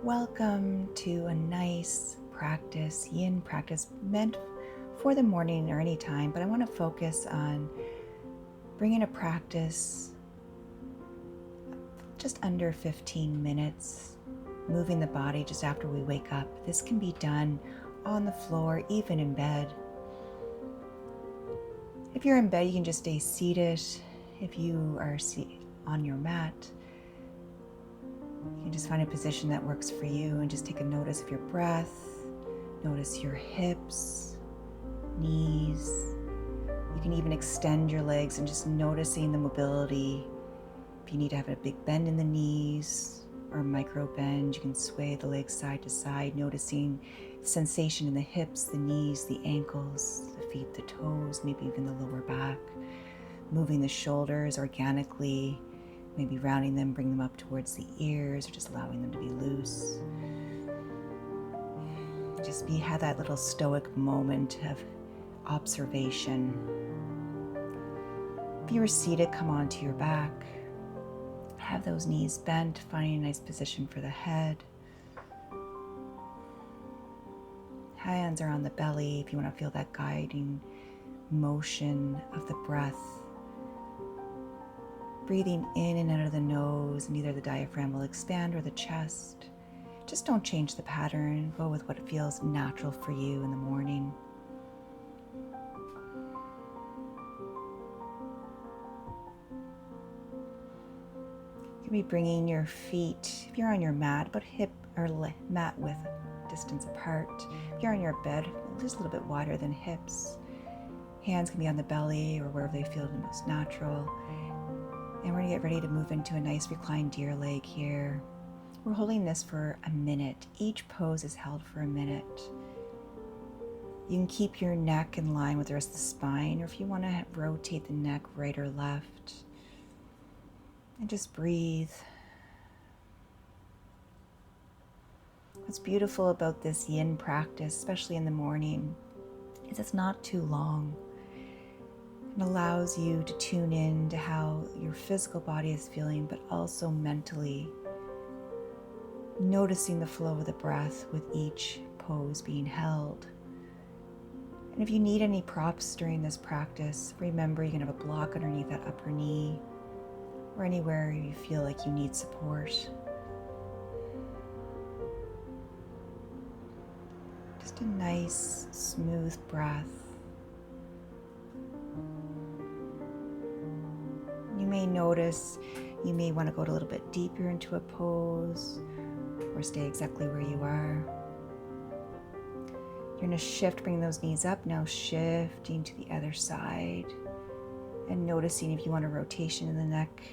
Welcome to a nice practice, Yin practice, meant for the morning or any time, but I want to focus on bringing a practice just under 15 minutes, moving the body just after we wake up. This can be done on the floor, even in bed. If you're in bed, you can just stay seated. If you are on your mat, you can just find a position that works for you and just take a notice of your breath. Notice your hips, knees. You can even extend your legs and just noticing the mobility. If you need to have a big bend in the knees or micro bend, you can sway the legs side to side, noticing sensation in the hips, the knees, the ankles, the feet, the toes, maybe even the lower back. Moving the shoulders organically, maybe rounding them, bring them up towards the ears, or just allowing them to be loose. Just have that little stoic moment of observation. If you are seated, come onto your back. Have those knees bent, finding a nice position for the head. Hands are on the belly if you want to feel that guiding motion of the breath. Breathing in and out of the nose, and either the diaphragm will expand or the chest. Just don't change the pattern. Go with what feels natural for you in the morning. You can be bringing your feet, if you're on your mat, about hip or mat width distance apart. If you're on your bed, just a little bit wider than hips. Hands can be on the belly or wherever they feel the most natural. And we're going to get ready to move into a nice reclined deer leg here. We're holding this for a minute. Each pose is held for a minute. You can keep your neck in line with the rest of the spine, or if you want to rotate the neck right or left. And just breathe. What's beautiful about this Yin practice, especially in the morning, is it's not too long. It allows you to tune in to how your physical body is feeling, but also mentally, noticing the flow of the breath with each pose being held. And if you need any props during this practice, remember you can have a block underneath that upper knee or anywhere you feel like you need support. Just a nice, smooth breath. You may notice you may want to go a little bit deeper into a pose or stay exactly where you are. You're going to shift, bring those knees up, now shifting to the other side and noticing if you want a rotation in the neck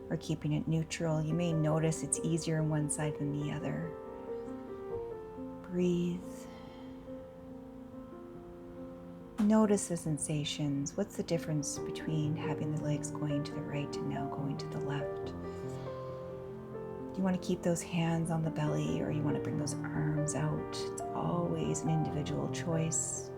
or keeping it neutral. You may notice it's easier on one side than the other. Breathe. Notice the sensations. What's the difference between having the legs going to the right and now going to the left? Do you want to keep those hands on the belly or you want to bring those arms out? It's always an individual choice.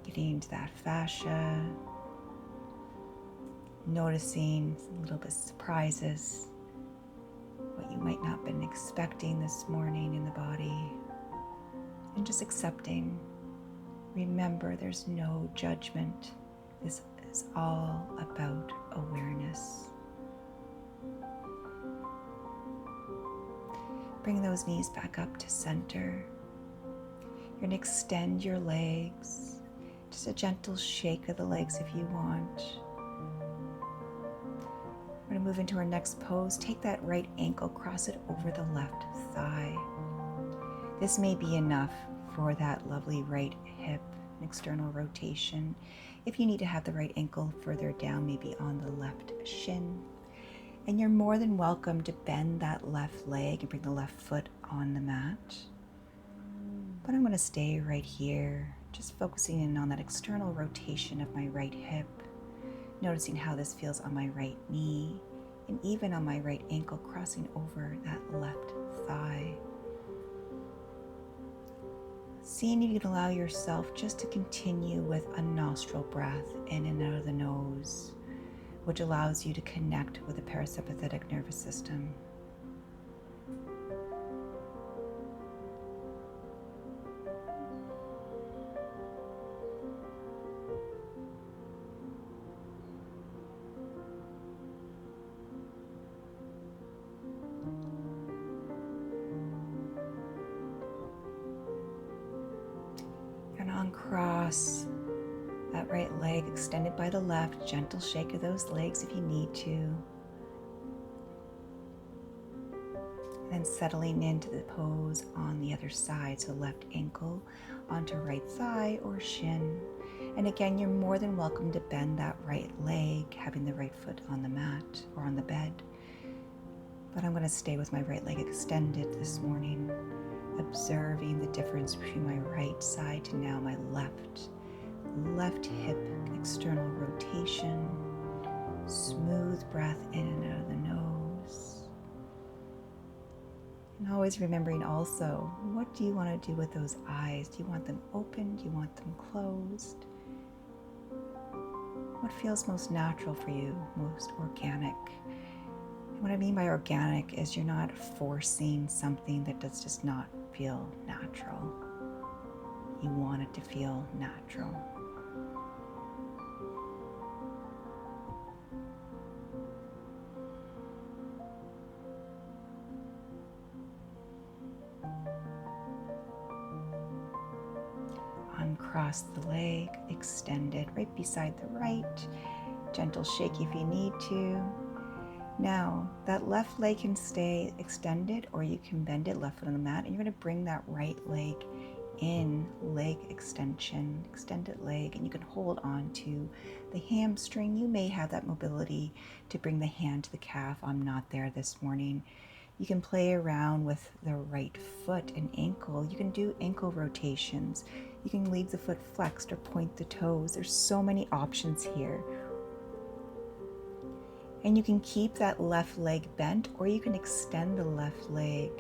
Getting into that fascia. Noticing a little bit of surprises. What you might not have been expecting this morning in the body. And just accepting. Remember, there's no judgment. This is all about awareness. Bring those knees back up to center. You're going to extend your legs. Just a gentle shake of the legs if you want. We're going to move into our next pose. Take that right ankle, cross it over the left thigh. This may be enough for that lovely right hip and external rotation. If you need to have the right ankle further down, maybe on the left shin. And you're more than welcome to bend that left leg and bring the left foot on the mat. But I'm going to stay right here, just focusing in on that external rotation of my right hip, noticing how this feels on my right knee, and even on my right ankle crossing over that left thigh. Seeing if you can allow yourself just to continue with a nostril breath in and out of the nose, which allows you to connect with the parasympathetic nervous system. And uncross that right leg extended by the left, gentle shake of those legs if you need to. And then settling into the pose on the other side, so left ankle onto right thigh or shin. And again, you're more than welcome to bend that right leg, having the right foot on the mat or on the bed. But I'm going to stay with my right leg extended this morning, observing the difference between my right side to now my left. Left hip external rotation, smooth breath in and out of the nose. And always remembering also, what do you want to do with those eyes? Do you want them open? Do you want them closed? What feels most natural for you, most organic? And what I mean by organic is you're not forcing something that does just not feel natural. You want it to feel natural. Uncross the leg, extend it right beside the right. Gentle shake if you need to. Now, that left leg can stay extended, or you can bend it left foot on the mat, and you're going to bring that right leg in, leg extension, extended leg, and you can hold on to the hamstring. You may have that mobility to bring the hand to the calf. I'm not there this morning. You can play around with the right foot and ankle. You can do ankle rotations. You can leave the foot flexed or point the toes. There's so many options here. And you can keep that left leg bent, or you can extend the left leg.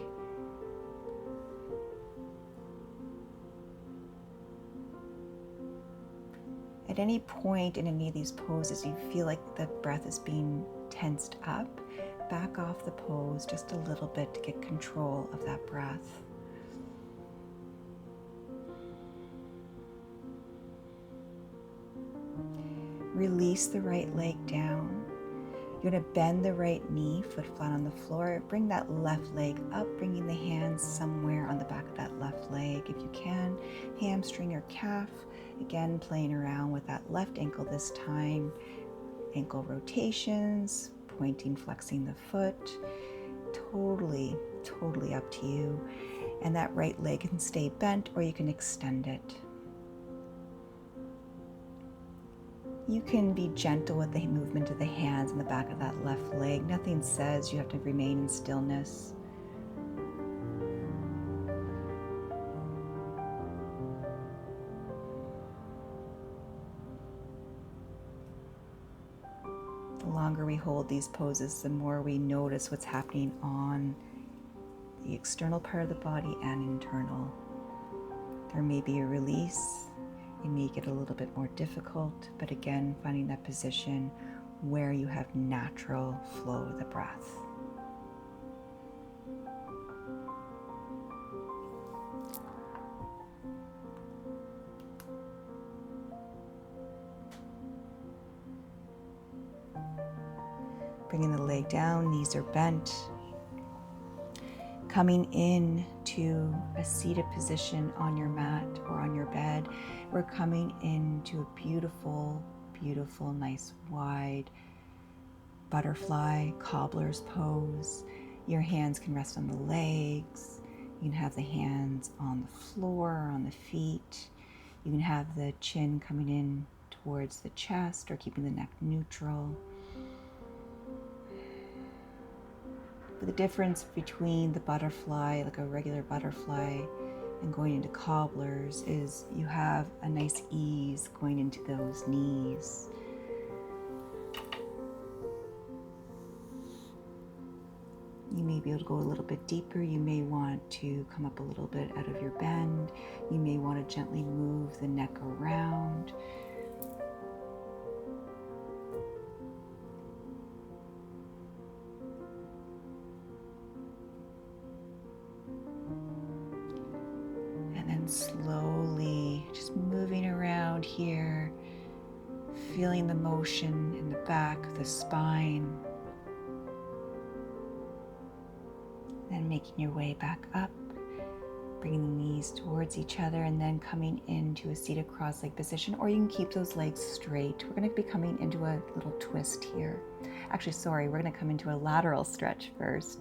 At any point in any of these poses, you feel like the breath is being tensed up, back off the pose just a little bit to get control of that breath. Release the right leg down. You're going to bend the right knee, foot flat on the floor. Bring that left leg up, bringing the hands somewhere on the back of that left leg if you can. Hamstring or calf. Again, playing around with that left ankle this time. Ankle rotations, pointing, flexing the foot. Totally up to you. And that right leg can stay bent, or you can extend it. You can be gentle with the movement of the hands in the back of that left leg. Nothing says you have to remain in stillness. The longer we hold these poses, the more we notice what's happening on the external part of the body and internal. There may be a release. It may get a little bit more difficult, but again, finding that position where you have natural flow of the breath. Bringing the leg down, knees are bent. Coming in to a seated position on your mat or on your bed. We're coming into a beautiful, nice wide butterfly, cobbler's pose. Your hands can rest on the legs. You can have the hands on the floor, on the feet. You can have the chin coming in towards the chest or keeping the neck neutral. But the difference between the butterfly, like a regular butterfly, and going into cobblers is you have a nice ease going into those knees. You may be able to go a little bit deeper. You may want to come up a little bit out of your bend. You may want to gently move the neck around. slowly just moving around here, feeling the motion in the back of the spine. Then making your way back up, bringing the knees towards each other, and then coming into a seated cross-legged position, or you can keep those legs straight. We're going to be coming into a little twist here. Actually, sorry, we're going to come into a lateral stretch first.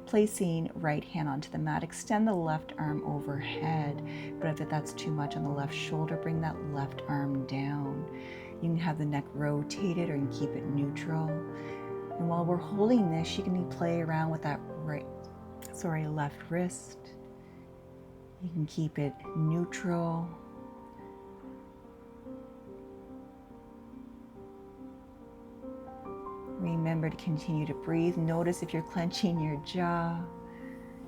Placing right hand onto the mat, extend the left arm overhead, but if that's too much on the left shoulder, bring that left arm down. You can have the neck rotated or you can keep it neutral. And while we're holding this, you can play around with that left wrist. You can keep it neutral. Remember to continue to breathe. Notice if you're clenching your jaw.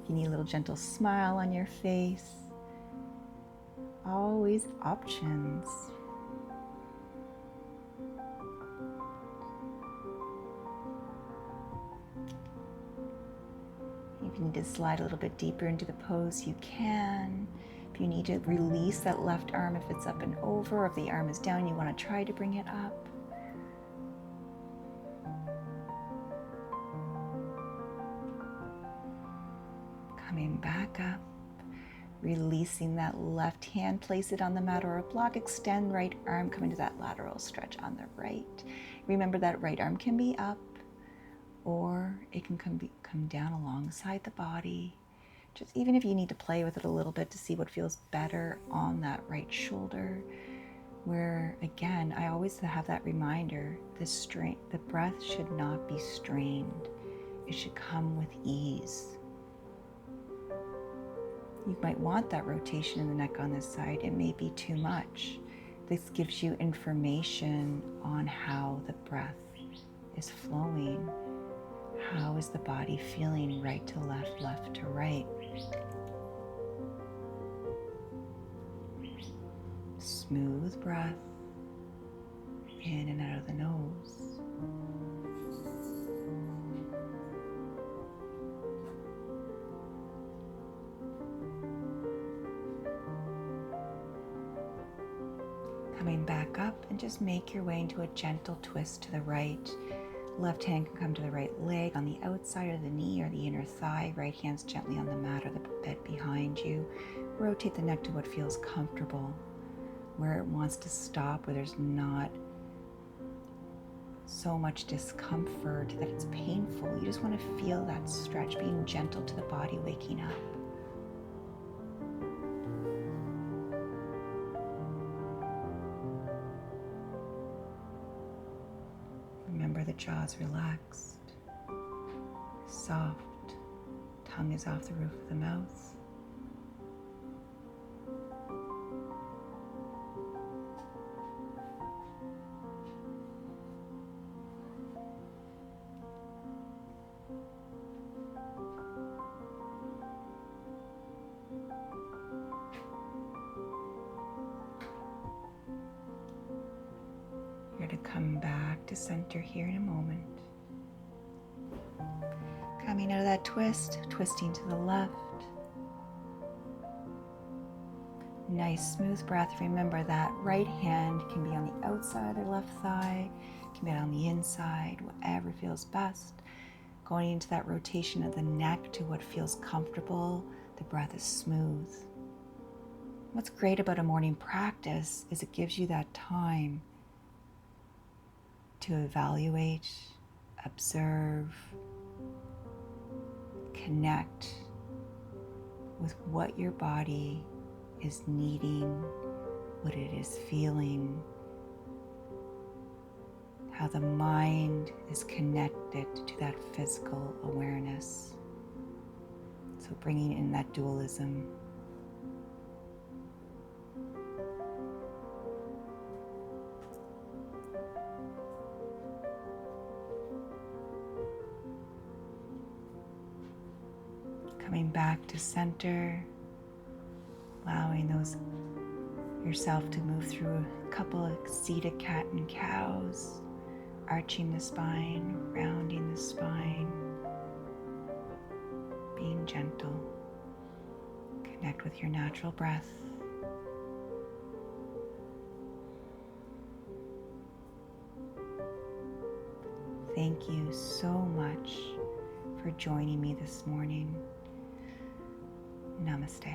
You need a little gentle smile on your face. Always options. If you need to slide a little bit deeper into the pose, you can. If you need to release that left arm, if it's up and over, or if the arm is down, you want to try to bring it up. Coming back up, releasing that left hand, place it on the mat or a block, extend right arm, come into that lateral stretch on the right. Remember that right arm can be up, or it can come down alongside the body. Just even if you need to play with it a little bit to see what feels better on that right shoulder, where again, I always have that reminder, the breath should not be strained. It should come with ease. You might want that rotation in the neck on this side. It may be too much. This gives you information on how the breath is flowing. How is the body feeling, right to left, left to right? Smooth breath in and out of the nose. Coming back up, and just make your way into a gentle twist to the right. Left hand can come to the right leg on the outside of the knee or the inner thigh. Right hand's gently on the mat or the bed behind you. Rotate the neck to what feels comfortable, where it wants to stop, where there's not so much discomfort that it's painful. You just want to feel that stretch, being gentle to the body, waking up. Remember, the jaw's relaxed, soft, tongue is off the roof of the mouth. You're to come back to center here in a moment. Coming out of that twist, twisting to the left. Nice smooth breath. Remember that right hand can be on the outside of the left thigh, can be on the inside, whatever feels best. Going into that rotation of the neck to what feels comfortable. The breath is smooth. What's great about a morning practice is it gives you that time to evaluate, observe, connect with what your body is needing, what it is feeling, how the mind is connected to that physical awareness. So bringing in that dualism. Coming back to center, allowing yourself to move through a couple of seated cat and cows, arching the spine, rounding the spine, being gentle. Connect with your natural breath. Thank you so much for joining me this morning. Namaste.